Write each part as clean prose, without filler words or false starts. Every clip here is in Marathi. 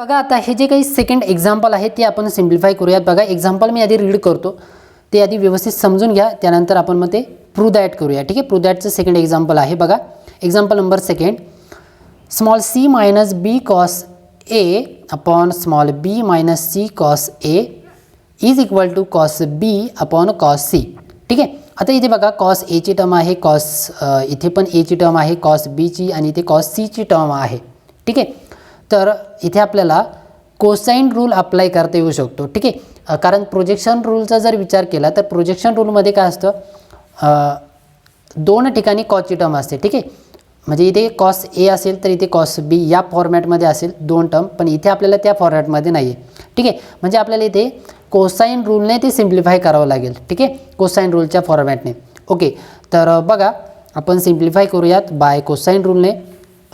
बघा आता हे जे काही सेकंड एक्झाम्पल आहे ते आपण सिम्प्लिफाय करूयात. बघा एक्झाम्पल मी आधी रीड करतो, ते आधी व्यवस्थित समजून घ्या, त्यानंतर आपण मग ते प्रूव्ह दॅट करूया. ठीक आहे, प्रूव्ह दॅटचं सेकंड एक्झाम्पल आहे. बघा example number second, small C minus b cos A upon small b minus c cos A is equal to cos B upon cos c. ठीक आहे, आता इथे बघा कॉस एची टर्म आहे, कॉस इथे पण एची टर्म आहे, कॉस बीची आणि इथे कॉस सीची टर्म आहे. ठीक आहे, तर इथे आपल्याला कोसाइन रूल अप्लाय करता येऊ शकतो. ठीक आहे, कारण प्रोजेक्शन रूलचा जर विचार केला तर प्रोजेक्शन रूलमध्ये काय असतं, दोन ठिकाणी कॉसची टर्म असते. ठीक आहे, म्हणजे इथे कॉस ए असेल तर इथे कॉस बी या फॉर्मॅटमध्ये असेल दोन टर्म, पण इथे आपल्याला त्या फॉर्मॅटमध्ये नाही आहे. ठीक आहे, म्हणजे आपल्याला इथे कोसाइन रूलने ते सिम्प्लिफाय करावं लागेल. ठीक आहे, कोसाइन रूलच्या फॉर्मॅटने. ओके, तर बघा आपण सिम्प्लिफाय करूयात बाय कोसाइन रूलने.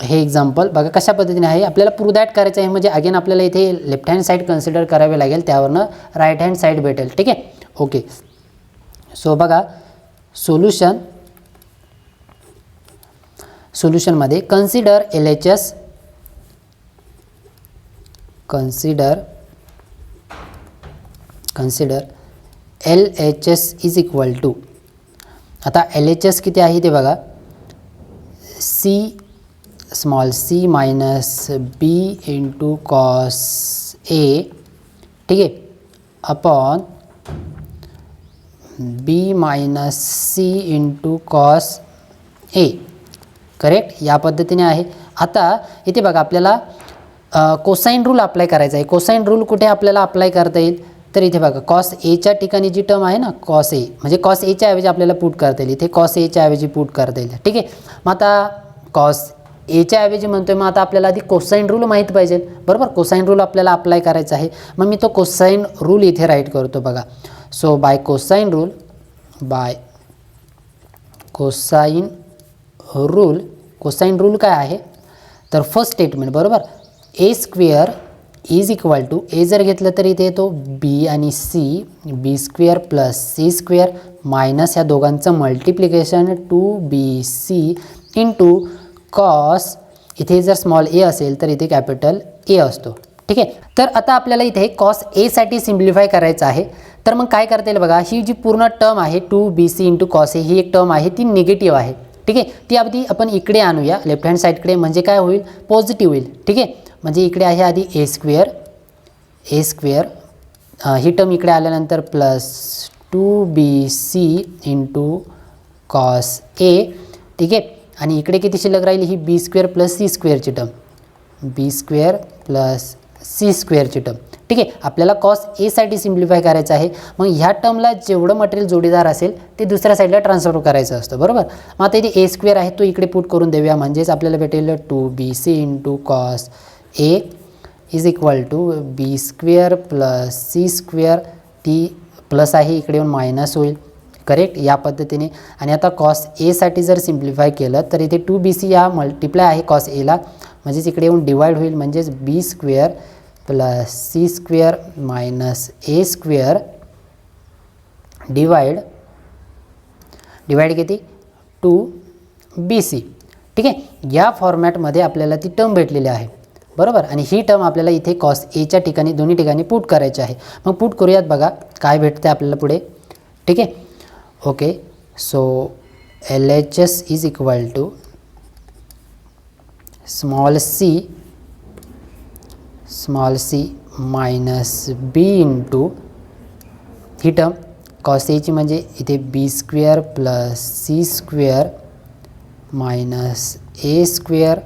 हे एक्झाम्पल बघा कशा पद्धतीने आहे, आपल्याला प्रूव्ह दॅट करायचं आहे. म्हणजे अगेन आपल्याला इथे लेफ्ट हँड साईड कन्सिडर करावे लागेल, त्यावरनं राईट हँड साईड भेटेल. ठीक आहे, ओके. सो बघा सोल्युशनमध्ये consider LHS, consider LHS is equal to, आता LHS किती आहे ते बघा, C small C minus B into cos A. ठीक आहे, upon B minus C into cos A. Correct, या पद्धतीने आहे. आता इथे बघा आपल्याला कोसाइन रूल अप्लाय करायचा आहे. कोसाइन रूल कुठे आपल्याला अप्लाय करता येईल, तर इथे बघा कॉस एच्या ठिकाणी जी टर्म आहे ना कॉस ए, म्हणजे कॉस एच्या ऐवजी आपल्याला पुट करता येईल, इथे कॉस एच्या ऐवजी पुट करता येईल. ठीक आहे, मग आता कॉस एच्या ऐवजी म्हणतोय, मग आता आपल्याला आधी कोसाइन रूल माहीत पाहिजे, बरोबर. कोसाइन रूल आपल्याला अप्लाय करायचा आहे. मग मी तो कोसाइन रूल इथे राईट करतो बघा. सो बाय कोसाइन रूल काय आहे, तर फर्स्ट स्टेटमेंट बरोबर, A square is equal to, A जर घेतलं तर इथे येतो बी आणि C, B square plus C square minus ह्या दोघांचं मल्टिप्लिकेशन 2bc इंटू कॉस, इथे जर स्मॉल ए असेल तर इथे कॅपिटल ए असतो. ठीक आहे, तर आता आपल्याला इथे कॉस एसाठी सिम्प्लिफाय करायचं आहे. तर मग काय करता येईल बघा, ही जी पूर्ण टर्म आहे 2bc इंटू कॉस ए, ही एक टर्म आहे ती निगेटिव्ह आहे. ठीक आहे, ती अगदी आपण इकडे आणूया लेफ्ट हँड साईडकडे, म्हणजे काय होईल, पॉझिटिव्ह होईल. ठीक आहे, म्हणजे इकडे आहे आधी ए स्क्वेअर ही टर्म इकडे आल्यानंतर plus 2bc into cos A. ठीक आहे, आणि इकडे किती शिल्लक राहील, ही बी स्क्वेअर प्लस सी स्क्वेअरची टर्म, बी स्क्वेअर प्लस सी स्क्वेअरची टर्म. ठीक आहे, आपल्याला कॉस एसाठी सिम्प्लिफाय करायचं आहे. मग ह्या टर्मला जेवढं मटेरियल जोडीदार असेल ते दुसऱ्या साईडला ट्रान्सफर करायचं असतं, बरोबर. मग आता इथे ए स्क्वेअर आहे तो इकडे पुट करून देऊया, म्हणजेच आपल्याला भेटेल 2bc into cos A is equal to B square plus C square, ती प्लस आहे इकडे येऊन मायनस होईल. करेक्ट, या पद्धतीने. आणि आता कॉस एसाठी जर सिम्प्लिफाय केलं तर इथे 2bc या मल्टिप्लाय आहे कॉस एला, म्हणजेच इकडे येऊन डिवाइड होईल, म्हणजेच B square plus C square minus A square divide किती 2bc. ठीक आहे, या फॉर्मॅटमध्ये आपल्याला ती टर्म भेटलेली आहे, बरोबर. आणि ही टर्म आपल्याला इथे कॉस एच्या ठिकाणी दोन्ही ठिकाणी पुट करायची आहे. मग पुट करूयात, बघा काय भेटते आपल्याला पुढे. ठीक आहे, okay. So LHS is equal to small C minus B into ही टर्म कॉस एची, म्हणजे इथे B square plus C square minus A square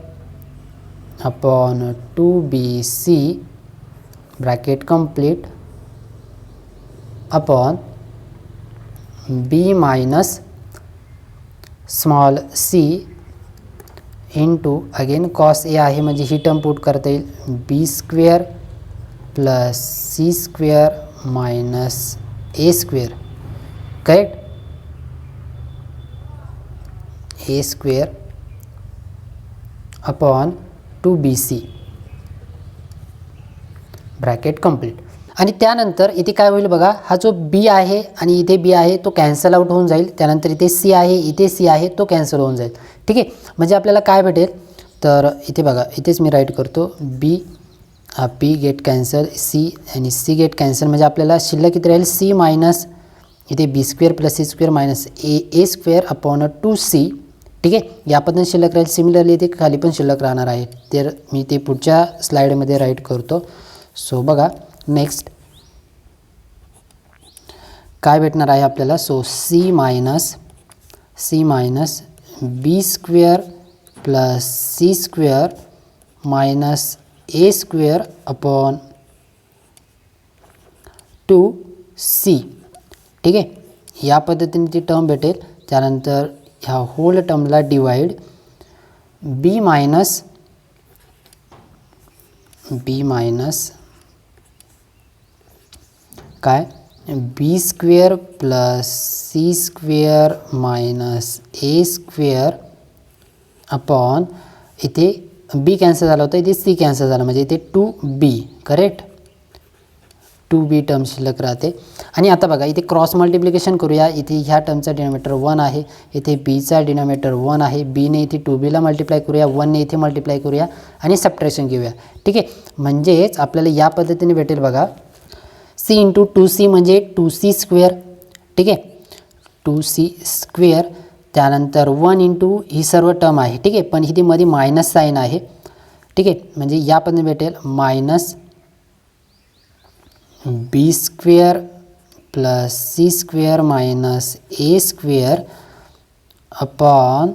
upon 2bc bracket complete upon B minus small C into again cos A आहे, म्हणजे ही टर्म पुट करता येईल B square plus C square minus A square. Correct, A square upon 2bc bracket complete. आणि त्यानंतर इथे काय होईल बघा, हा जो बी आहे आणि इथे बी आहे तो कॅन्सल आउट होऊन जाईल. त्यानंतर इथे सी आहे, इथे सी आहे, तो कॅन्सल होऊन जाईल. ठीक आहे, म्हणजे आपल्याला काय भेटेल, तर इथे बघा, इथेच मी राईट करतो बी हा पी गेट कॅन्सल, सी आणि सी गेट कॅन्सल, म्हणजे आपल्याला शिल्लक किती राहील सी मायनस इथे B square plus C square minus A square upon 2c. ठीक आहे, या पद्धतीने शिल्लक राहील. सिमिलरली इथे खाली पण शिल्लक राहणार आहे, तर मी ते पुढच्या स्लाईडमध्ये राईट करतो. सो बघा नेक्स्ट काय भेटणार आहे आपल्याला. So C minus B square plus C square minus A square upon 2c. ठीक आहे, या पद्धतीने ती टर्म भेटेल. त्यानंतर ह्या होल टर्मला डिवाइड बी मायनस काय B square plus C square minus A square upon इथे बी कॅन्सल झाला होता, इथे सी कॅन्सल झाला, म्हणजे इथे 2b. करेक्ट, 2b टर्म शिल्लक राहते. आणि आता बघा इथे क्रॉस मल्टिप्लिकेशन करूया. इथे ह्या टर्मचा डिनॉमिनेटर 1 आहे, इथे बीचा डिनॉमिनेटर 1 आहे, बीने इथे 2bला मल्टिप्लाय करूया, 1ने इथे मल्टिप्लाय करूया आणि सबट्रॅक्शन घेऊया. ठीक आहे, म्हणजेच आपल्याला या पद्धतीने भेटेल बघा c इंटू 2c म्हणजे 2c स्क्वेअर. ठीक आहे, 2c स्क्वेअर. त्यानंतर 1 इंटू ही सर्व टर्म आहे. ठीक आहे, पण इथे मध्ये मायनस साईन आहे. ठीक आहे, म्हणजे या पद्धतीने भेटेल minus B square plus C square minus A square upon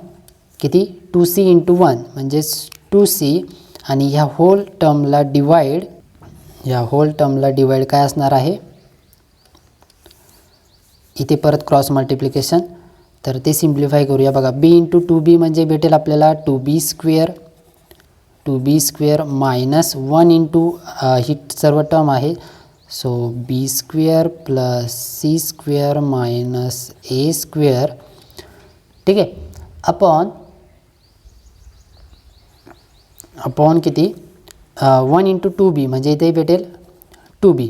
किती 2c इंटू 1 म्हणजेच 2c. आणि ह्या होल टर्मला डिवाइड काय असणार आहे इथे परत क्रॉस मल्टिप्लिकेशन, तर ते सिम्प्लिफाय करूया. बघा b इंटू 2b म्हणजे भेटेल आपल्याला 2b स्क्वेअर मायनस 1 इंटू ही सर्व टर्म आहे. So B square plus C square minus A square. ठीक आहे, अपॉन किती 1 इंटू 2b म्हणजे इथे भेटेल 2b.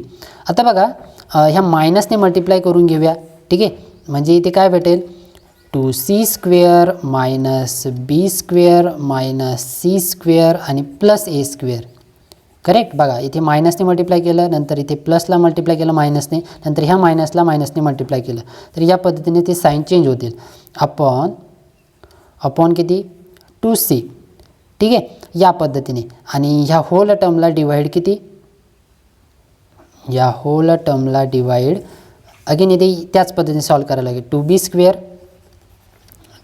आता बघा ह्या मायनसने मल्टिप्लाय करून घेऊया. ठीक आहे, म्हणजे इथे काय भेटेल 2c square minus B square minus C square आणि प्लस ए स्क्वेअर. करेक्ट, बघा इथे मायनसने मल्टिप्लाय केलं, नंतर इथे प्लसला मल्टिप्लाय केलं मायनसने, नंतर ह्या मायनसला मायनसने मल्टिप्लाय केलं, तर या पद्धतीने ते साईन चेंज होतील. अपॉन किती 2c. ठीक आहे, या पद्धतीने. आणि ह्या होल टर्मला डिवाइड किती, या होल टर्मला डिवाइड अगेन इथे त्याच पद्धतीने सॉल्व करायला लागेल.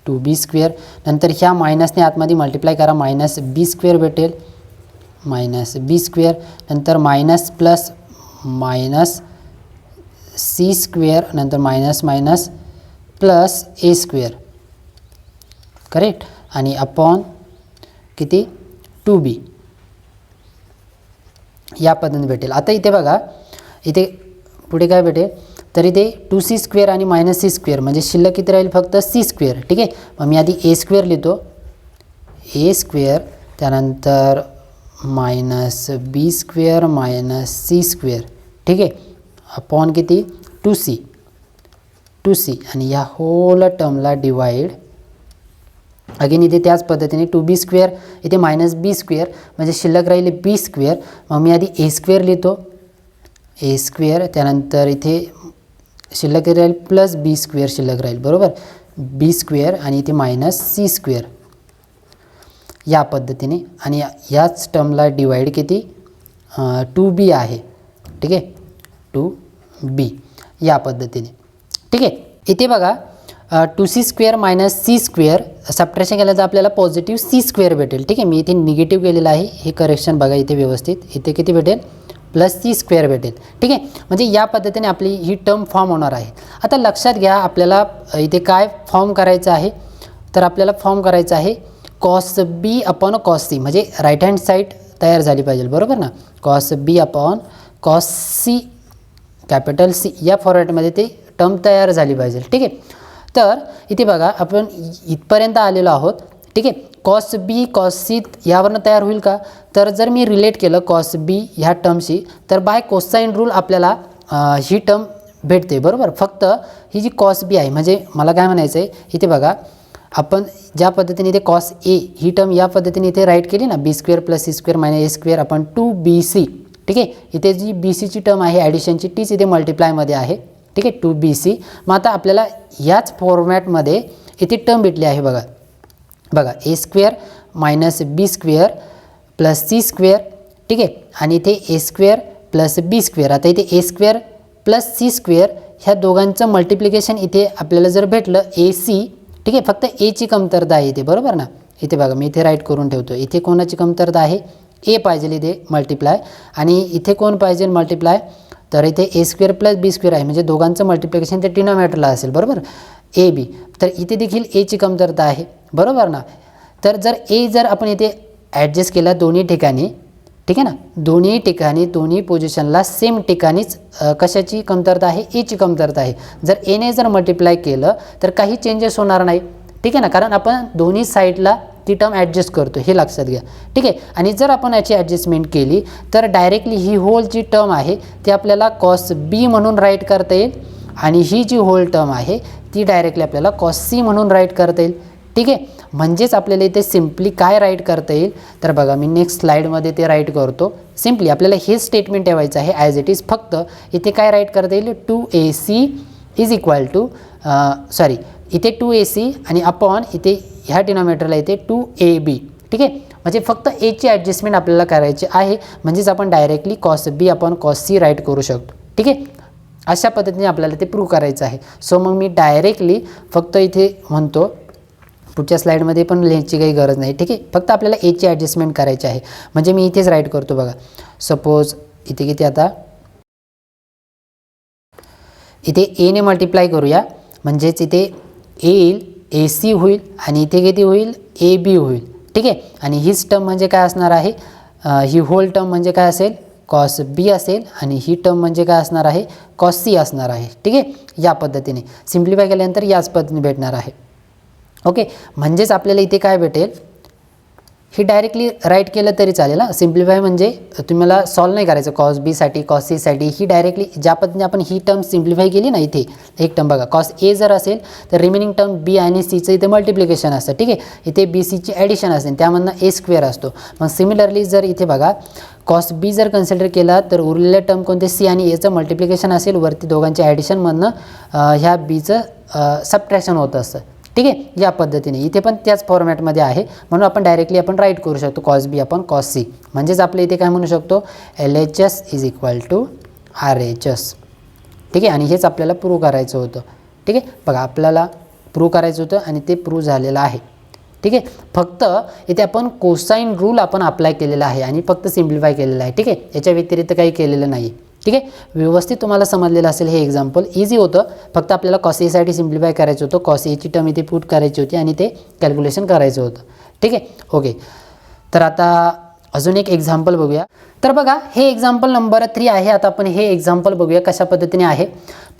2b स्क्वेअर नंतर ह्या मायनसने आतमध्ये मल्टिप्लाय करा, मायनस बी स्क्वेअर भेटेल, मायनस बी स्क्वेअर नंतर minus plus minus C square नंतर minus minus plus A square. Correct, आणि अपॉन किती 2b या पद्धतीने भेटेल. आता इथे बघा इथे पुढे काय भेटेल, तर इथे 2c स्क्वेअर आणि मायनस सी स्क्वेअर म्हणजे शिल्लक किती राहील फक्त सी स्क्वेअर. ठीक आहे, मग मी आधी ए स्क्वेअर लिहितो, ए स्क्वेअर त्यानंतर minus B square minus C square. ठीक आहे, अपॉन किती 2c आणि ह्या होल टर्मला डिवाइड अगेन इथे त्याच पद्धतीने 2b स्क्वेअर इथे मायनस बी स्क्वेअर म्हणजे शिल्लक राहिले बी स्क्वेअर. मग मी आधी ए स्क्वेअर लिहितो, ए स्क्वेअर त्यानंतर इथे शिल्लक राहील प्लस बी स्क्वेअर शिल्लक राहील, बरोबर, बी स्क्वेअर आणि इथे मायनस सी स्क्वेअर या पद्धतीने. आणि याच टर्मला डिवाइड किती 2b आहे. ठीक आहे, 2b या पद्धतीने. ठीक आहे, इथे बघा 2c square minus C square subtraction केलं तर आपल्याला पॉझिटिव्ह सी स्क्वेअर भेटेल. ठीक आहे, मी इथे निगेटिव्ह केलेलं आहे, हे करेक्शन बघा इथे व्यवस्थित. इथे किती भेटेल प्लस सी स्क्वेअर भेटेल. ठीक आहे, म्हणजे या पद्धतीने आपली ही टर्म फॉर्म होणार आहे. आता लक्षात घ्या आपल्याला इथे काय फॉर्म करायचं आहे, तर आपल्याला फॉर्म करायचं आहे कॉस बी अपॉन कॉस सी म्हणजे राईट हँड साईड तयार झाली पाहिजे, बरोबर ना. कॉस बी upon cos C capital C या फॉर्मॅटमध्ये ते टर्म तयार झाली पाहिजे. ठीक आहे, तर इथे बघा आपण इथपर्यंत आलेलो आहोत. ठीक आहे, कॉस बी कॉस सी यावरनं तयार होईल का, तर जर मी रिलेट केलं कॉस बी ह्या टर्मशी तर बाय कोसाइन रूल आपल्याला ही टर्म भेटते, बरोबर. फक्त ही जी कॉस बी आहे म्हणजे मला काय म्हणायचं आहे इथे बघा आपण ज्या पद्धतीने इथे कॉस ए ही टर्म या पद्धतीने इथे राईट केली ना, B square plus C square minus A square आपण 2bc, ठीक आहे. इथे जी बी सीची टर्म आहे ॲडिशनची तीच इथे मल्टिप्लायमध्ये आहे, ठीक आहे, 2bc. मग आता आपल्याला याच फॉर्मॅटमध्ये इथे टर्म भेटली आहे बघा बघा, ए square minus B square plus C square, ठीक आहे. आणि इथे ए स्क्वेअर प्लस बी स्क्वेअर. आता इथे ए स्क्वेअर प्लस सी स्क्वेअर ह्या दोघांचं मल्टिप्लिकेशन इथे आपल्याला जर भेटलं ए सी, ठीक आहे. फक्त एची कमतरता आहे इथे, बरोबर ना. इथे बघा मी इथे राईट करून ठेवतो. इथे कोणाची कमतरता आहे, ए पाहिजे इथे मल्टिप्लाय, आणि इथे कोण पाहिजे मल्टिप्लाय, तर इथे ए स्क्वेअर प्लस बी स्क्वेअर आहे, म्हणजे दोघांचं मल्टिप्लिकेशन ते डिनॉमिनेटरला असेल, बरोबर, ए बी. तर इथे देखील एची कमतरता आहे, बरोबर ना. तर जर ए जर आपण इथे ॲडजस्ट केला दोन्ही ठिकाणी, ठीक आहे ना, दोन्ही ठिकाणी दोन्ही पोझिशनला सेम ठिकाणीच कशाची कमतरता आहे, एची कमतरता आहे. जर एने जर मल्टिप्लाय केलं तर काही चेंजेस होणार नाही, ठीक आहे ना, कारण आपण दोन्ही साईडला ती टर्म ॲडजस्ट करतो, हे लक्षात घ्या, ठीक आहे. आणि जर आपण याची ॲडजस्टमेंट केली तर डायरेक्टली ही होल जी टर्म आहे ती आपल्याला कॉस बी म्हणून राईट करता येईल, आणि ही जी होल टर्म आहे ती डायरेक्टली आपल्याला कॉस सी म्हणून राईट करता येईल, ठीक आहे. म्हणजेच आपल्याला इथे सिम्पली काय राईट करता येईल, तर बघा मी नेक्स्ट स्लाईडमध्ये ते राईट करतो. सिम्पली आपल्याला हे स्टेटमेंट ठेवायचं आहे ॲज इट इज. फक्त इथे काय राईट करता येईल, 2ac is equal to sorry इथे 2ac आणि अपॉन इथे ह्या डिनॉमिनेटरला इथे 2ab, ठीक आहे. म्हणजे फक्त एची ॲडजस्टमेंट आपल्याला करायची आहे, म्हणजेच आपण डायरेक्टली कॉस बी अपॉन कॉस सी राईट करू शकतो, ठीक आहे. अशा पद्धतीने आपल्याला ते प्रूव्ह करायचं आहे. सो मग मी डायरेक्टली फक्त इथे म्हणतो, पुढच्या स्लाईडमध्ये पण लिहायची काही गरज नाही, ठीक आहे. फक्त आपल्याला एची ॲडजस्टमेंट करायची आहे, म्हणजे मी इथेच राईट करतो बघा. सपोज इथे किती, आता इथे एने मल्टिप्लाय करूया, म्हणजेच इथे ए येईल, ए सी होईल, आणि इथे किती होईल, ए बी होईल, ठीक आहे. आणि हीच टर्म म्हणजे काय असणार आहे, ही होल टर्म म्हणजे काय असेल, कॉस बी असेल, आणि ही टर्म म्हणजे काय असणार आहे, कॉस सी असणार आहे, ठीक आहे. या पद्धतीने सिम्प्लिफाय केल्यानंतर याच पद्धतीने भेटणार आहे, ओके. म्हणजेच आपल्याला इथे काय भेटेल, ही डायरेक्टली राईट केलं तरी चालेल. सिम्प्लिफाय म्हणजे तुम्हाला सॉल्व नाही करायचं कॉस बीसाठी कॉस सीसाठी, ही डायरेक्टली ज्या पद्धतीने आपण ही टर्म सिम्प्लिफाय केली ना, इथे एक टर्म बघा कॉस ए जर असेल तर रिमेनिंग टर्म बी आणि सीचं इथे मल्टिप्लिकेशन असतं, ठीक आहे. इथे बी सीची ॲडिशन असेल, त्यामधनं ए स्क्वेअर असतो. मग सिमिलरली जर इथे बघा कॉस बी जर कन्सिडर केला तर उरलेल्या टर्म कोणते, सी आणि एचं मल्टिप्लिकेशन असेल, वरती दोघांच्या ॲडिशनमधनं ह्या बीचं सबट्रॅक्शन होत असतं, ठीक आहे. या पद्धतीने इथे पण त्याच फॉर्मॅटमध्ये आहे, म्हणून आपण डायरेक्टली आपण राईट करू शकतो कॉस बी आपण कॉस सी. म्हणजेच आपल्या इथे काय म्हणू शकतो, LHS is equal to RHS, ठीक आहे. आणि हेच आपल्याला प्रूव्ह करायचं होतं, ठीक आहे. बघा आपल्याला प्रूव्ह करायचं होतं आणि ते प्रूव्ह झालेलं आहे, ठीक आहे. फक्त इथे आपण कोसाइन रूल आपण अप्लाय केलेला आहे आणि फक्त सिम्प्लिफाय केलेलं आहे, ठीक आहे. याच्या व्यतिरिक्त काही केलेलं नाही, ठीक आहे. व्यवस्थित तुम्हाला समजलेलं असेल हे एक्झाम्पल. इझी होतं, फक्त आपल्याला कॉस एसाठी सिम्प्लिफाय करायचं होतं, कॉस एची टर्म इथे पुट करायची होती आणि ते कॅल्क्युलेशन करायचं होतं, ठीक आहे. ओके, तर आता अजून एक एक्झाम्पल बघूया. तर बघा हे एक्झाम्पल नंबर 3 आहे. आता आपण हे एक्झाम्पल बघूया कशा पद्धतीने आहे.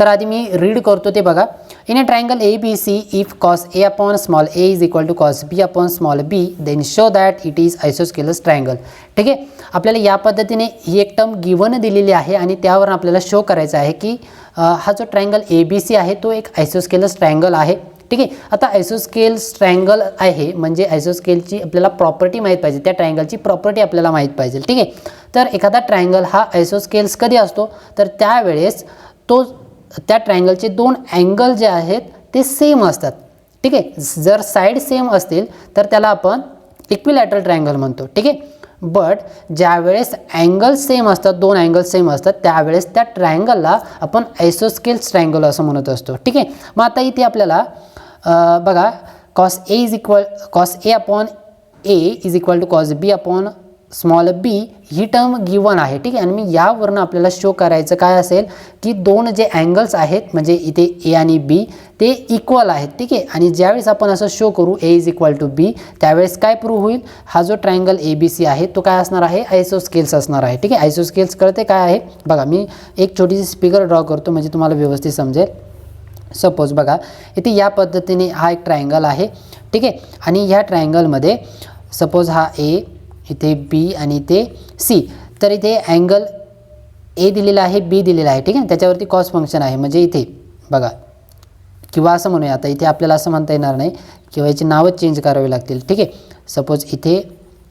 तर आधी मी रीड करतो ते बघा. In a triangle ABC if cos A upon small A is equal to cos B upon small B then show that it is isosceles triangle, ठीक आहे. आपल्याला या पद्धतीने ही एक टर्म गिवन दिलेली आहे आणि त्यावर आपल्याला शो करायचं आहे की हा जो ट्रायंगल ABC आहे तो एक आयसोस्केलस ट्रायंगल आहे, ठीक आहे. आता आयसोस्केल्स ट्रायंगल आहे म्हणजे आयसोस्केलची आपल्याला प्रॉपर्टी माहीत पाहिजे, त्या ट्रायंगलची प्रॉपर्टी आपल्याला माहीत पाहिजे, ठीक आहे. तर एखादा ट्रायंगल हा आयसोस्केल्स कधी असतो, तर त्यावेळेस तो त्या ट्रायंगलचे दोन अँगल जे आहेत ते सेम असतात, ठीक आहे. जर साईड सेम असतील तर त्याला आपण इक्विलॅटरल ट्रायंगल म्हणतो, ठीक आहे. बट ज्यावेळेस अँगल सेम असतात, दोन अँगल सेम असतात, त्यावेळेस त्या ट्रायंगलला आपण आयसोस्केल्स ट्रायंगल असं म्हणत असतो, ठीक आहे. मग आता इथे आपल्याला बघा cos A upon A is equal to cos B upon small B ही टर्म गिवन आहे, ठीक आहे. आणि मी यावरनं आपल्याला शो करायचं काय असेल की दोन जे अँगल्स आहेत म्हणजे इथे ए आणि बी ते इक्वल आहेत, ठीक आहे. आणि ज्यावेळेस आपण असं शो करू ए इज इक्वल टू बी, त्यावेळेस काय प्रूव्ह होईल, हा जो ट्रायंगल ABC आहे तो काय असणार आहे, आयसोस्केल्स असणार आहे, ठीक आहे. आयसोस्केल्स कळते काय आहे बघा. मी एक छोटीशी फिगर ड्रॉ करतो म्हणजे तुम्हाला व्यवस्थित समजेल. सपोज बघा इथे या पद्धतीने हा एक ट्रायंगल आहे, ठीक आहे. आणि ह्या ट्रायंगलमध्ये सपोज हा ए, इथे बी आणि इथे सी, तर इथे अँगल ए दिलेला आहे, बी दिलेला आहे, ठीक आहे. त्याच्यावरती कॉस फंक्शन आहे, म्हणजे इथे बघा किंवा असं म्हणूया, आता इथे आपल्याला असं म्हणता येणार नाही किंवा याची नावं चेंज करावी लागतील. ठीक आहे, सपोज इथे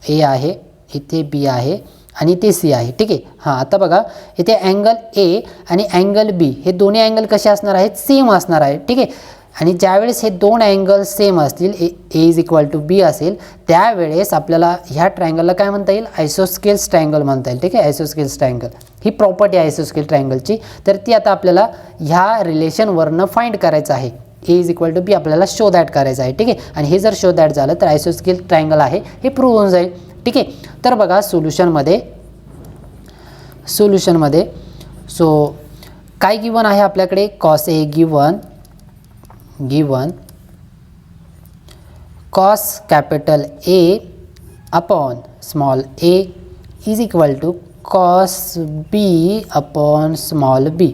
ए आहे, इथे बी आहे आणि इथे सी आहे. ठीक आहे, हां आता बघा इथे अँगल ए आणि अँगल बी हे दोन्ही अँगल कसे असणार आहेत, सेम असणार आहे. ठीक आहे, आणि ज्यावेळेस हे दोन अँगल सेम असतील, ए इज इक्वल टू बी असेल, त्यावेळेस आपल्याला ह्या ट्रायंगलला काय म्हणता येईल, आयसोस्केल्स ट्रायंगल म्हणता येईल. ठीक आहे, आयसोस्केल्स ट्रायंगल ही प्रॉपर्टी आहे आयसोस्केल ट्रायंगलची. तर ती आता आपल्याला ह्या रिलेशनवरनं फाइंड करायचं आहे. ए इज इक्वल टू बी आपल्याला शो दॅट करायचं आहे. ठीक आहे, आणि हे जर शो दॅट झालं तर आयसोस्केल ट्रायंगल आहे हे प्रूव्ह होऊन जाईल. ठीक आहे, तर बघा सोल्युशनमध्ये सो काय गिवन आहे आपल्याकडे, cos A given cos capital A upon small A is equal to cos B upon small B.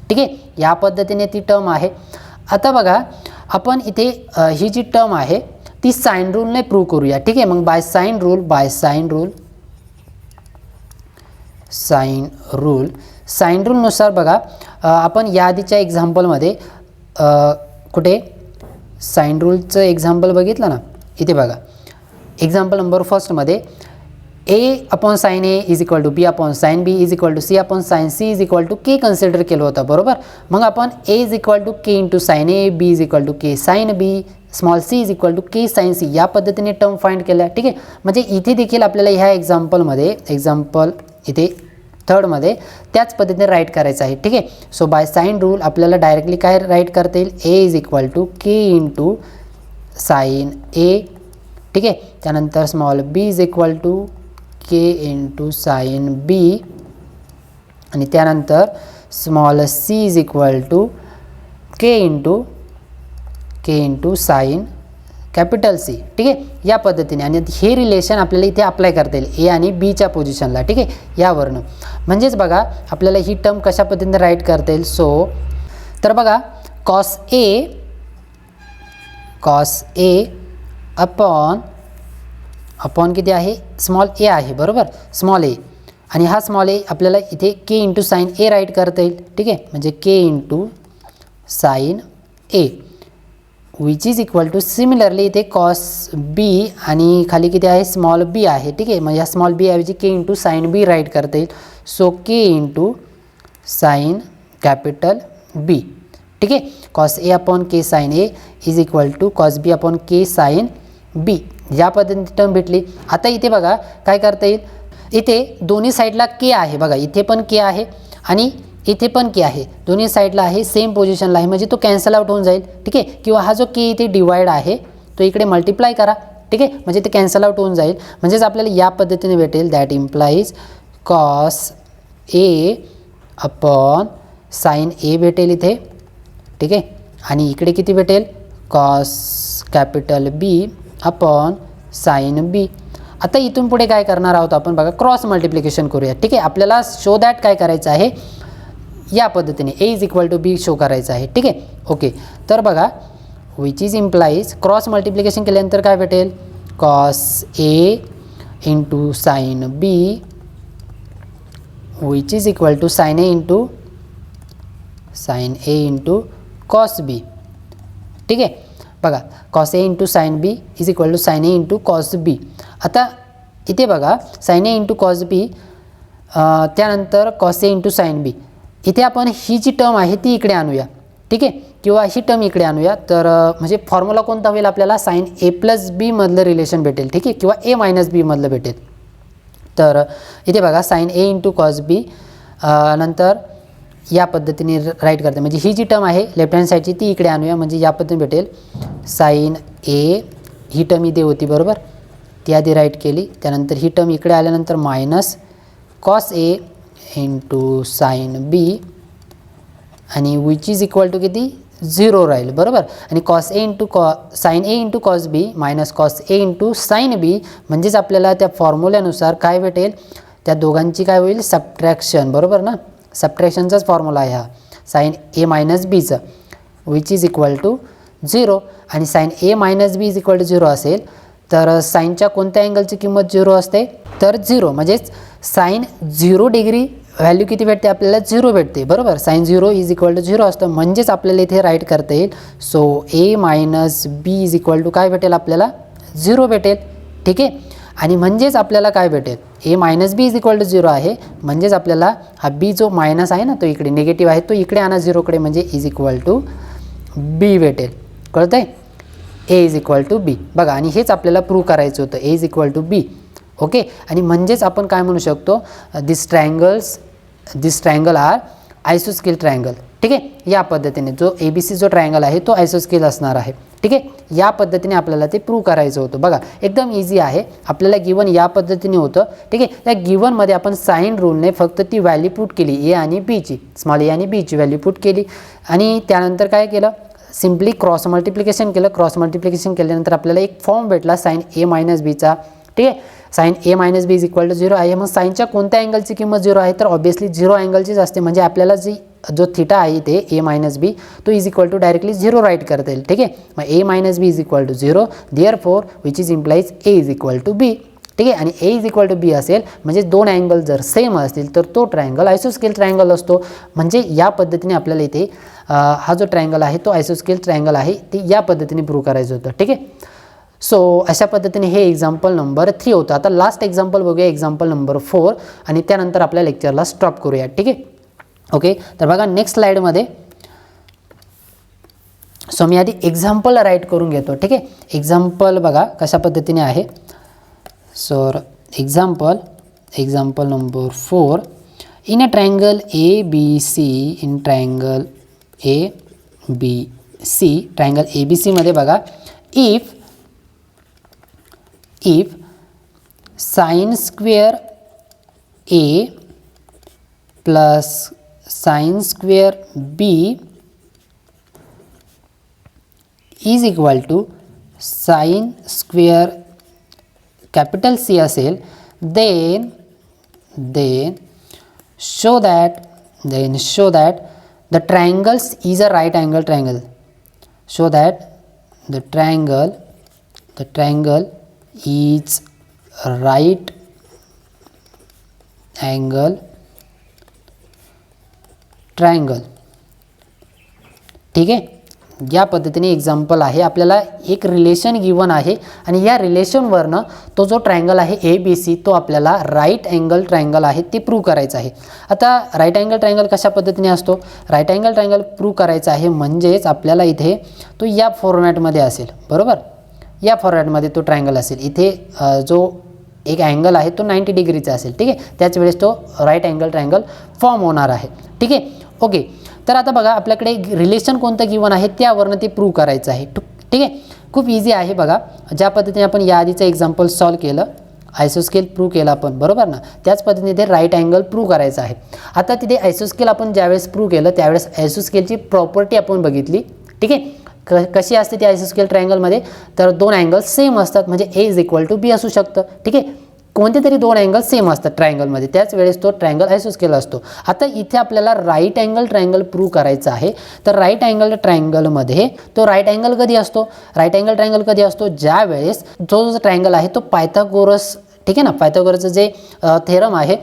ठीक आहे, या पद्धतीने ती टर्म आहे. आता बघा आपण इथे ही जी टर्म आहे ती साइन रूलने प्रूव्ह करूया. ठीक आहे, मग बाय साइन रूलनुसार बघा आपण या आधीच्या एक्झाम्पलमध्ये कुठे साइन रूलचं एक्झाम्पल बघितलं ना, इथे बघा एक्झाम्पल नंबर फर्स्टमध्ये A upon sine A is equal to B upon sine B is equal to C upon sine C is equal to K consider केलं होतं. बरोबर, मग आपण A is equal to K into sine A, B is equal to K sine B, small C is equal to K sine C या पद्धतीने टर्म फाइंड केल्या. ठीक आहे, म्हणजे इथे देखील आपल्याला ह्या एक्झाम्पल इथे थर्डमध्ये त्याच पद्धतीने राईट करायचं आहे. ठीक आहे, सो बाय साइन रूल आपल्याला डायरेक्टली काय राईट करता येईल, A is equal to K into sine A. ठीक आहे, त्यानंतर small B is equal to K into sine B आणि त्यानंतर small C is equal to K into sine capital C. ठीक आहे, या पद्धतीने. आणि हे रिलेशन आपल्याला इथे अप्लाय करता येईल ए आणि बीच्या पोझिशनला. ठीक आहे, यावरनं म्हणजेच बघा आपल्याला ही टर्म कशा पद्धतीने राईट करता येईल. सो तर बघा कॉस ए अपॉन किती आहे, स्मॉल ए आहे. बरोबर, स्मॉल ए आणि हा स्मॉल ए आपल्याला इथे K into sine A right करता येईल. ठीक आहे, म्हणजे K into sine A which is equal to similarly इथे कॉस बी आणि खाली किती आहे, स्मॉल बी आहे. ठीक आहे, मग या स्मॉल बी ऐवजी K into sine B right करता येईल. So K into sine capital B. ठीक आहे, cos A upon K sine A is equal to cos B upon K sine B या पद्धतीने टर्म भेटली. आता इथे बघा काय करता येईल, इथे दोन्ही साईडला के आहे. बघा इथे पण के आहे आणि इथे पण के आहे, दोन्ही साईडला आहे, सेम पोझिशनला आहे, म्हणजे तो कॅन्सल आउट होऊन जाईल. ठीक आहे, किंवा हा जो के इथे डिवाइड आहे तो इकडे मल्टिप्लाय करा. ठीक आहे, म्हणजे ते कॅन्सल आउट होऊन जाईल. म्हणजेच आपल्याला या पद्धतीने भेटेल, that implies cos A upon sine A भेटेल इथे. ठीक आहे, आणि इकडे किती भेटेल, cos capital B upon sine B. आता इथून पुढे काय करणार आहोत आपण बघा, क्रॉस मल्टिप्लिकेशन करूया. ठीक आहे, आपल्याला शो दॅट काय करायचं आहे, या पद्धतीने A is equal to B show करायचं आहे. ठीक आहे, ओके. तर बघा which is implies cross multiplication केल्यानंतर काय भेटेल, cos A into sine B which is equal to sine A into cos B. ठीक आहे, बघा cos A into sine B is equal to sine A into cos B. आता इथे बघा sine A into cos B, त्यानंतर cos A into sine B. इथे आपण ही जी टर्म आहे ती इकडे आणूया. ठीक आहे, किंवा ही टर्म इकडे आणूया. तर म्हणजे फॉर्म्युला कोणता होईल आपल्याला, साइन ए प्लस बी मधलं रिलेशन भेटेल. ठीक आहे, किंवा ए मायनस बी मधलं भेटेल. तर इथे बघा साइन ए इंटू कॉस बी नंतर या पद्धतीने राईट करते, म्हणजे ही जी टर्म आहे लेफ्ट हँड साईडची ती इकडे आणूया, म्हणजे या पद्धतीने भेटेल साइन ए, ही टर्म इथे होती बरोबर, ती आधी राईट केली. त्यानंतर ही टर्म इकडे आल्यानंतर minus cos A into sine B आणि विच इज इक्वल टू किती, 0 राहील बरोबर. आणि cos A into sine A into cos B minus cos A into sine बी, म्हणजेच आपल्याला त्या फॉर्म्युल्यानुसार काय भेटेल, त्या दोघांची काय होईल, सबट्रॅक्शन. बरोबर ना, सबट्रॅक्शनचाच फॉर्म्युला आहे हा साइन ए मायनस बीचा, विच इज इक्वल टू 0. आणि sine A minus B is equal to 0 असेल तर साइनच्या कोणत्या अँगलची किंमत 0 असते, तर 0, म्हणजेच साइन 0 डिग्री व्हॅल्यू किती भेटते आपल्याला 0 भेटते बरोबर. साइन 0 इज इक्वल टू 0 असतं म्हणजेच आपल्याला इथे राईट करता येईल. So A minus B is equal to काय भेटेल आपल्याला 0 भेटेल. ठीक आहे. आणि म्हणजेच आपल्याला काय भेटेल A minus B is equal to 0 आहे म्हणजेच आपल्याला हा बी जो मायनस आहे ना तो इकडे निगेटिव्ह आहे तो इकडे आणा 0कडे म्हणजे इज इक्वल टू बी भेटेल. कळतं आहे. A is equal to B बघा. आणि हेच आपल्याला प्रूव्ह करायचं होतं A is equal to B. Okay. आणि म्हणजेच आपण काय म्हणू शकतो दिस ट्रायंगल आर आयसोस्केल ट्रायंगल. ठीक आहे. या पद्धतीने जो ABC जो ट्रायंगल आहे तो आयसोस्केल असणार आहे. ठीक आहे. या पद्धतीने आपल्याला ते प्रूव्ह करायचं होतं. बघा एकदम इझी आहे. आपल्याला गिवन या पद्धतीने होतं. ठीक आहे. त्या गिवनमध्ये आपण साइन रूलने फक्त ती व्हॅल्यू पुट केली ए आणि बीची स्मॉल ए आणि बीची व्हॅल्यू पुट केली आणि त्यानंतर काय केलं सिम्पली क्रॉस मल्टिप्लिकेशन केलं. क्रॉस मल्टिप्लिकेशन केल्यानंतर आपल्याला एक फॉर्म भेटला साइन ए मायनस बीचा. ठीक आहे. Sine A minus B is equal to 0 आहे. मग साईनच्या कोणत्या अँगलची किंमत 0 आहे तर ऑब्वियसली 0 अँगलचीच असते म्हणजे आपल्याला जो थिटा आहे ते ए मायनस बी तो is equal to directly 0 right करता येईल. ठीक आहे. मग A minus B is equal to 0 therefore which is implies A is equal to B. ठीक आहे. आणि A is equal to B असेल म्हणजे दोन अँगल जर सेम असतील तर तो ट्रायंगल आयसोस्केल ट्रायंगल असतो. म्हणजे या पद्धतीने आपल्याला इथे हा जो ट्रायंगल आहे तो आयसोस्केल ट्रायंगल आहे ते या पद्धतीने प्रूव्ह करायचं होतं. ठीक आहे. सो अशा पद्धतीने हे एक्झाम्पल नंबर 3 होतं. आता लास्ट एक्झाम्पल बघूया एक्झाम्पल नंबर 4 आणि त्यानंतर आपल्या लेक्चरला स्टॉप करूया. ठीक आहे. ओके. तर बघा नेक्स्ट स्लाईडमध्ये सो मी आधी एक्झाम्पल राईट करून घेतो. ठीक आहे. एक्झाम्पल बघा कशा पद्धतीने आहे. So example number 4 in a triangle ABC in triangle ABC triangle ABC मध्ये बघा if sine square A plus sine square B is equal to sine square capital C असेल then show that the triangles is a right angle triangle. Show that the triangle is right angle triangle. ठीक आहे. या पद्धतीने एक्झाम्पल आहे. आपल्याला एक रिलेशन गिवन आहे आणि या रिलेशनवरनं तो जो ट्रायंगल आहे ABC तो आपल्याला राईट अँगल ट्रायंगल आहे ते प्रूव्ह करायचं आहे. आता राईट अँगल ट्रायंगल कशा पद्धतीने असतो राईट अँगल ट्रायंगल प्रूव्ह करायचं आहे म्हणजेच आपल्याला इथे तो या फॉर्मॅटमध्ये असेल बरोबर. या फॉर्मॅटमध्ये तो ट्रायंगल असेल. इथे जो एक अँगल आहे तो 90 डिग्रीचा असेल. ठीक आहे. त्याच वेळेस तो राईट अँगल ट्रायंगल फॉर्म होणार आहे. ठीक आहे. ओके. तर आता बघा आपल्याकडे रिलेशन कोणतं गिवन आहे त्यावरनं ते प्रूव्ह करायचं आहे. ठीक आहे. खूप इझी आहे. बघा ज्या पद्धतीने आपण या आधीचं एक्झाम्पल सॉल्व केलं आयसोस्केल प्रूव्ह केला आपण बरोबर ना त्याच पद्धतीने ते राईट अँगल प्रूव्ह करायचं आहे. आता तिथे आयसोस्केल आपण ज्यावेळेस प्रूव्ह केलं त्यावेळेस आयसोस्केलची प्रॉपर्टी आपण बघितली. ठीक आहे. कशी असते ती आयसोस्केल ट्रायंगलमध्ये तर दोन अँगल सेम असतात म्हणजे ए इज इक्वल टू बी असू शकतं. ठीक आहे. कोणते तरी दोन अँगल सेम असतात ट्रायंगलमध्ये त्याच वेळेस तो ट्रायंगल आयसोस्केल असतो. आता इथे आपल्याला राईट अँगल ट्रायंगल प्रूव्ह करायचं आहे. तर राईट अँगल ट्रायंगलमध्ये तो राईट अँगल कधी असतो राईट अँगल ट्रायंगल कधी असतो ज्या वेळेस जो ट्रायंगल आहे तो पायथागोरस ठीक आहे ना पायथागोरसचं जे थेरम आहे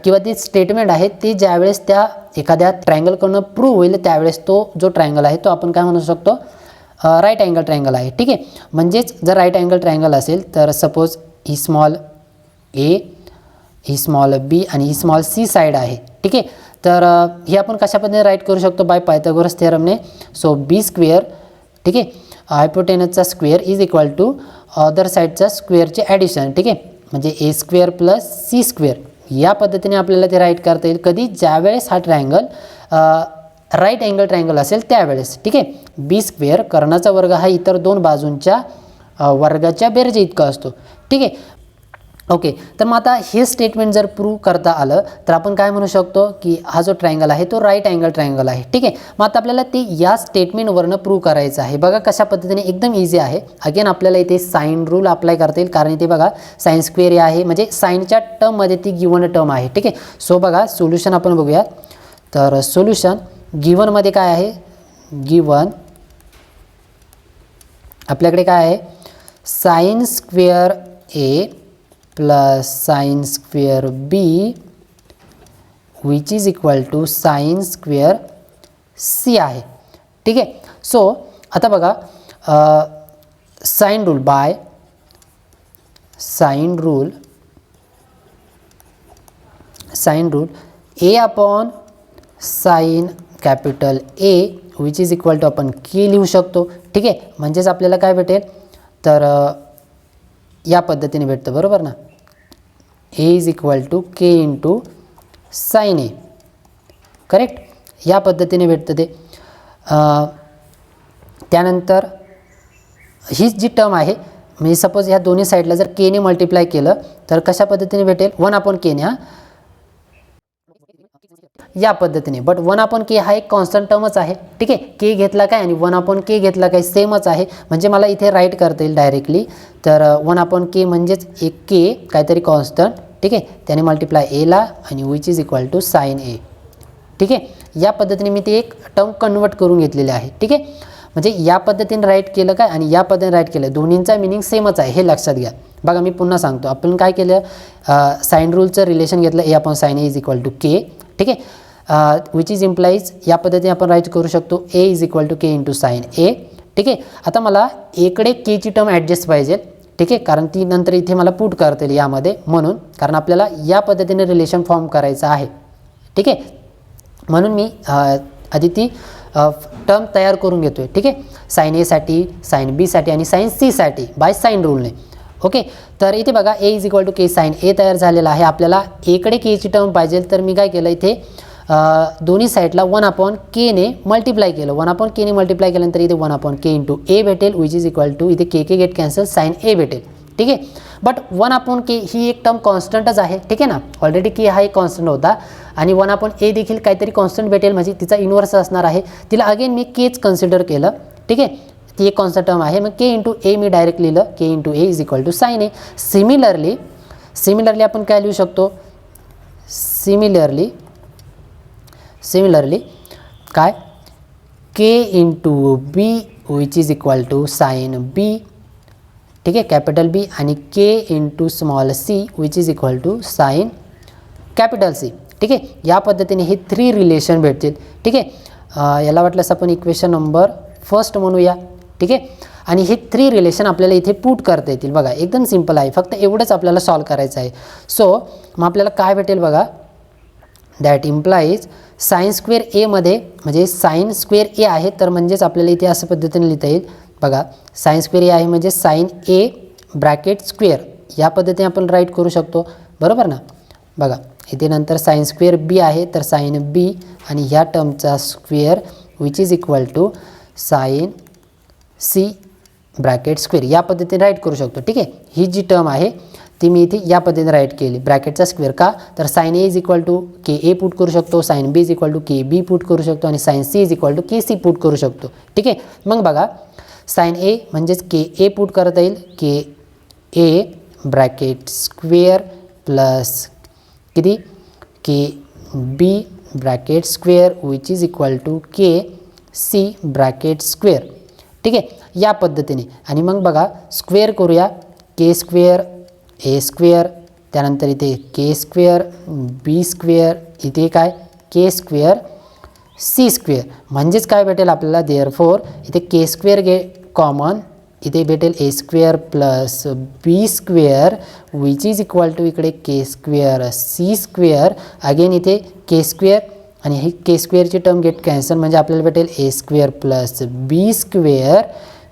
किंवा ती स्टेटमेंट आहे ती ज्यावेळेस त्या एखाद्या ट्रायंगलकडून प्रूव्ह होईल त्यावेळेस तो जो ट्रायंगल आहे तो आपण काय म्हणू शकतो राईट अँगल ट्रायंगल आहे. ठीक आहे. म्हणजेच जर राईट अँगल ट्रायंगल असेल तर सपोज ही स्मॉल ए ही स्मॉल बी आणि ही स्मॉल सी साईड आहे. ठीक आहे. तर हे आपण कशा पद्धतीने राईट करू शकतो बाय पायथागोरस थेरमने. सो बी स्क्वेअर ठीक आहे हायपोटेनसचा square is equal to other साईडचा स्क्वेअरचे ॲडिशन. ठीक आहे. म्हणजे A square plus C square या पद्धतीने आपल्याला ते राईट करता येईल कधी ज्यावेळेस हा ट्रायंगल राईट अँगल ट्रायंगल असेल त्यावेळेस. ठीक आहे. बी स्क्वेअर कर्णाचा वर्ग हा इतर दोन बाजूंच्या वर्गाच्या बेरजे इतका असतो. ठीक आहे. ओके. तर मग आता हे स्टेटमेंट जर प्रूव्ह करता आलं तर आपण काय म्हणू शकतो की हा जो ट्रायंगल आहे तो राईट अँगल ट्रायंगल आहे. ठीक आहे. मग आता आपल्याला ते या स्टेटमेंटवरनं प्रूव्ह करायचं आहे. बघा कशा पद्धतीने एकदम इझी आहे. अगेन आपल्याला इथे साइन रूल अप्लाय करता येईल कारण इथे बघा साइन स्क्वेअर आहे म्हणजे साइनच्या टर्ममध्ये ती गिवन टर्म आहे. ठीक आहे. सो बघा सोल्युशन आपण बघूया. तर सोल्युशन गिवनमध्ये काय आहे गिवन आपल्याकडे काय आहे sine square A plus sine square B which is equal to sine square C आहे. ठीक आहे. सो आता बघा sine rule by sine rule A upon sine capital A which is equal to आपण के लिहू शकतो. ठीक आहे. म्हणजेच आपल्याला काय भेटेल तर या पद्धतीने भेटतं बरोबर ना. A is equal to K into sine A. Correct. या पद्धतीने भेटतं ते. त्यानंतर हीच जी टर्म आहे म्हणजे सपोज ह्या दोन्ही साईडला जर केने मल्टिप्लाय केलं तर कशा पद्धतीने भेटेल 1/k ने. या पद्धतीने. बट 1/k हा एक कॉन्स्टंट टर्मच आहे. ठीक आहे. के घेतला काय आणि 1/k घेतला काय सेमच आहे. म्हणजे मला इथे राईट करता येईल डायरेक्टली. तर 1/k म्हणजेच एक के काहीतरी कॉन्स्टंट. ठीक आहे. त्याने मल्टिप्लाय एला आणि which is equal to sine A. ठीक आहे. या पद्धतीने मी ते एक टर्म कन्वर्ट करून घेतलेले आहे. ठीक आहे. म्हणजे या पद्धतीने राईट केलं काय आणि या पद्धतीने राईट केलं दोन्हींचा मिनिंग सेमच आहे हे लक्षात घ्या. बघा मी पुन्हा सांगतो. आपण काय केलं साइन रूलचं रिलेशन घेतलं A upon sine A is equal to K. ठीक आहे. विच इज इम्प्लाइज या पद्धतीने आपण राईट करू शकतो A is equal to K into sine A. ठीक आहे. आता मला एकडे केची टर्म ॲडजस्ट पाहिजे. ठीक आहे. कारण ती नंतर इथे मला पुट करता येईल यामध्ये म्हणून कारण आपल्याला या पद्धतीने रिलेशन फॉर्म करायचं आहे. ठीक आहे. म्हणून मी आधी ती टर्म तयार करून घेतोय. ठीक आहे. साइन एसाठी साइन बीसाठी आणि साइन सीसाठी बाय साइन रूलने. ओके. तर इथे बघा A is equal to K sine A तयार झालेला आहे. आपल्याला एकडे केची टर्म पाहिजे तर मी काय केलं इथे दोन्ही साईडला 1/k ने मल्टिप्लाय केलं. 1/k ने मल्टिप्लाय केल्यानंतर इथे 1/k इंटू ए भेटेल विच इज इक्वल टू इथे के गेट कॅन्सल साइन ए भेटेल. ठीक आहे. बट 1/k ही एक टर्म कॉन्स्टंटच आहे. ठीक आहे ना. ऑलरेडी के हा एक कॉन्स्टंट होता आणि 1/a देखील काहीतरी कॉन्स्टंट भेटेल म्हणजे तिचा इन्व्हर्स असणार आहे. तिला अगेन मी केच कन्सिडर केलं. ठीक आहे. ती एक कॉन्स्टंट टर्म आहे. मग के इंटू ए मी डायरेक्ट लिहिलं K into A is equal to sine A. Similarly आपण काय लिहू शकतो सिमिलरली काय K into B which is equal to sine B. ठीक आहे. कॅपिटल बी आणि K into small C which is equal to sine capital C. ठीक आहे. या पद्धतीने हे 3 रिलेशन भेटतील. ठीक आहे. याला वाटल्यास आपण इक्वेशन नंबर 1 म्हणूया. ठीक आहे. आणि हे 3 रिलेशन आपल्याला इथे पुट करता येतील. बघा एकदम सिंपल आहे. फक्त एवढंच आपल्याला सॉल्व करायचं आहे. सो मग आपल्याला काय भेटेल बघा दॅट इम्प्लाइज साइन स्क्वेअर ए मध्ये म्हणजे साइन स्क्वेअर ए आहे तर म्हणजेच आपल्याला इथे अशा पद्धतीने लिहिता येईल. बघा साइन स्क्वेअर ए आहे म्हणजे साइन ए ब्रॅकेट स्क्वेअर या पद्धतीने आपण राईट करू शकतो बरोबर ना. बघा इथे नंतर साइन स्क्वेअर बी आहे तर साइन बी आणि ह्या टर्मचा square which is equal to sine C bracket square या पद्धतीने राईट करू शकतो. ठीक आहे. ही जी टर्म आहे ती मी इथे या पद्धतीने राईट केली ब्रॅकेटचा स्क्वेअर का तर sine A is equal to K A put करू शकतो sine B is equal to K B put करू शकतो आणि sine C is equal to K C put करू शकतो. ठीक आहे. मग बघा साइन ए म्हणजेच के ए पुट करता येईल K A bracket square plus किती K B bracket square which is equal to K C bracket square. ठीक आहे. या पद्धतीने आणि मग बघा स्क्वेअर करूया के स्क्वेअर ए स्क्वेअर त्यानंतर इथे के स्क्वेअर बी स्क्वेअर इथे काय के स्क्वेअर सी स्क्वेअर म्हणजेच काय भेटेल आपल्याला देअरफॉर इथे के स्क्वेअर कॉमन इथे भेटेल A square plus B square which is equal to इकडे K square C square again इथे के स्क्वेअर आणि ही के स्क्वेअरची टर्म गेट कॅन्सल म्हणजे आपल्याला भेटेल A square plus B square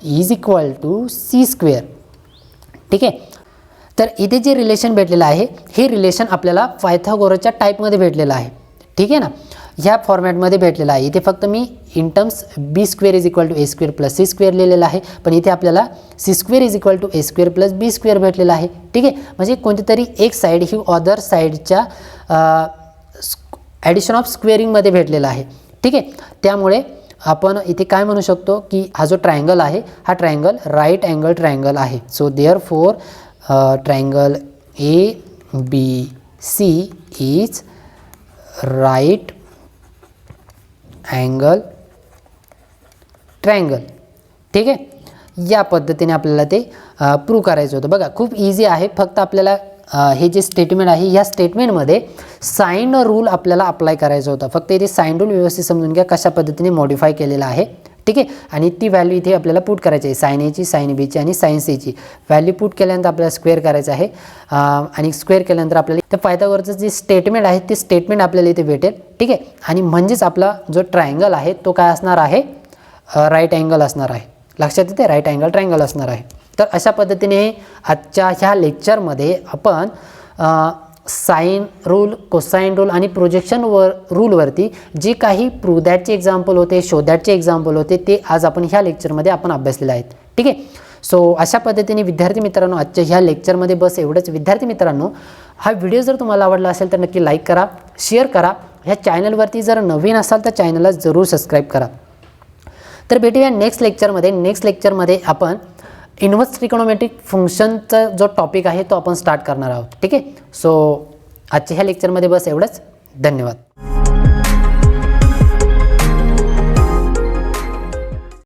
is equal to C square. ठीक आहे. तर इथे जे रिलेशन भेटलेलं आहे हे रिलेशन आपल्याला पायथागोरसच्या टाईपमध्ये भेटलेलं आहे. ठीक आहे ना. ह्या फॉर्मॅटमध्ये भेटलेलं आहे. इथे फक्त मी in terms B square is equal to A square plus C square लिहिलेलं आहे पण इथे आपल्याला C square is equal to A square plus B square भेटलेला आहे. ठीक आहे. म्हणजे कोणतीतरी एक साईड ही अदर साईडच्या ॲडिशन ऑफ स्क्वेअरिंगमध्ये भेटलेला आहे. ठीक आहे. त्यामुळे आपण इथे काय म्हणू शकतो की हा जो ट्रायंगल आहे हा ट्रायंगल राईट अँगल ट्रायंगल आहे. So therefore triangle A B C is right angle triangle. ठीक आहे. या पद्धतीने आपल्याला ते प्रूव्ह करायचं होतं. बघा खूप इझी आहे. फक्त आपल्याला हे जे स्टेटमेंट आहे या स्टेटमेंटमध्ये साइन रूल आपल्याला अप्लाय करायचा होता. फक्त इथे साइन रूल व्यवस्थित समजून घ्या कशा पद्धतीने मॉडिफाय केलेला आहे. ठीक आहे. आणि ती व्हॅल्यू इथे आपल्याला पुट करायची आहे. साइन एची, साइन बीची आणि साइन सीची व्हॅल्यू पुट केल्यानंतर आपल्याला स्क्वेअर करायचं आहे. आणि स्क्वेअर केल्यानंतर आपल्याला ते पायथागोरसचं जे स्टेटमेंट आहे ते स्टेटमेंट आपल्याला इथे भेटेल. ठीक आहे. आणि म्हणजेच आपला जो ट्रायंगल आहे तो काय असणार आहे, राईट अँगल असणार आहे. लक्षात येते, राईट अँगल ट्रायंगल असणार आहे. तर अशा पद्धतीने आजच्या ह्या लेक्चरमध्ये आपण साइन रूल, कोसाइन रूल आणि प्रोजेक्शन रूलवरती जे काही प्रूव्ह दॅटचे एक्झाम्पल होते, शो दॅटचे एक्झाम्पल होते ते आज आपण ह्या लेक्चरमध्ये आपण अभ्यासलेले आहेत. ठीक आहे. सो अशा पद्धतीने विद्यार्थी मित्रांनो आजच्या ह्या लेक्चरमध्ये बस एवढंच. विद्यार्थी मित्रांनो, हा व्हिडिओ जर तुम्हाला आवडला असेल तर नक्की लाईक करा, शेअर करा. ह्या चॅनलवरती जर नवीन असाल तर चॅनलला जरूर सबस्क्राईब करा. तर भेटूया नेक्स्ट लेक्चरमध्ये. नेक्स्ट लेक्चरमध्ये आपण इन्व्हर्स ट्रिग्नोमेट्रिक फंक्शनचा जो टॉपिक आहे तो आपण स्टार्ट करणार आहोत. ठीक आहे. सो आजच्या ह्या लेक्चरमध्ये बस एवढंच. धन्यवाद.